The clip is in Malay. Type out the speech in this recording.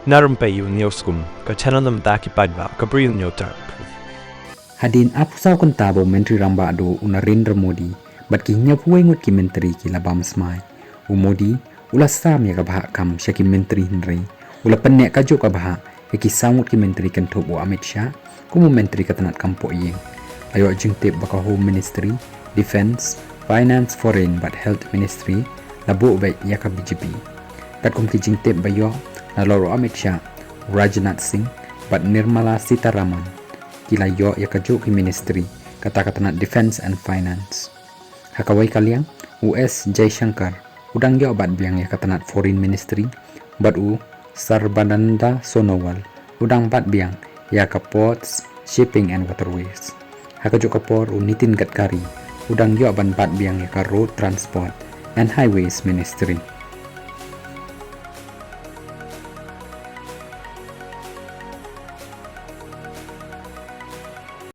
Na Rympei U ka channel nam ta ki padba ka Bri U Hynñiewtrep. Hadin apusau kan tabo Myntri ramba do Narendra Modi bat ki nyapuai ngut ki Myntri ki labam smai. Modi ula sam ya ka bahak kam syaki Myntri hinrei. Ula penek Kajuh ka bahak ya ki sangut ki Myntri kan tobu Amit Shah kumu Myntri katanat kampok yeng. Ayo jengtip baka Home Ministry, Defense, Finance, Foreign but Health Ministry labu baik Iaka BJP. Kat kum ki jengtip bayo na loro Amit Shah, Rajnath Singh but Nirmala Sitaraman kila yo ya Kajuh ki Ministry kata-katanat Defense and Finance. Hakawai kaliang US Jaishankar udang yo bat Biang ya katanat Foreign Ministry bat Sarbananda Sonowal udang bat Biang ya ka Ports, Shipping and Waterways. Hakajuh kapor Nitin Gadkari udang yo ban bat Biang ya ka Road Transport and Highways Ministry.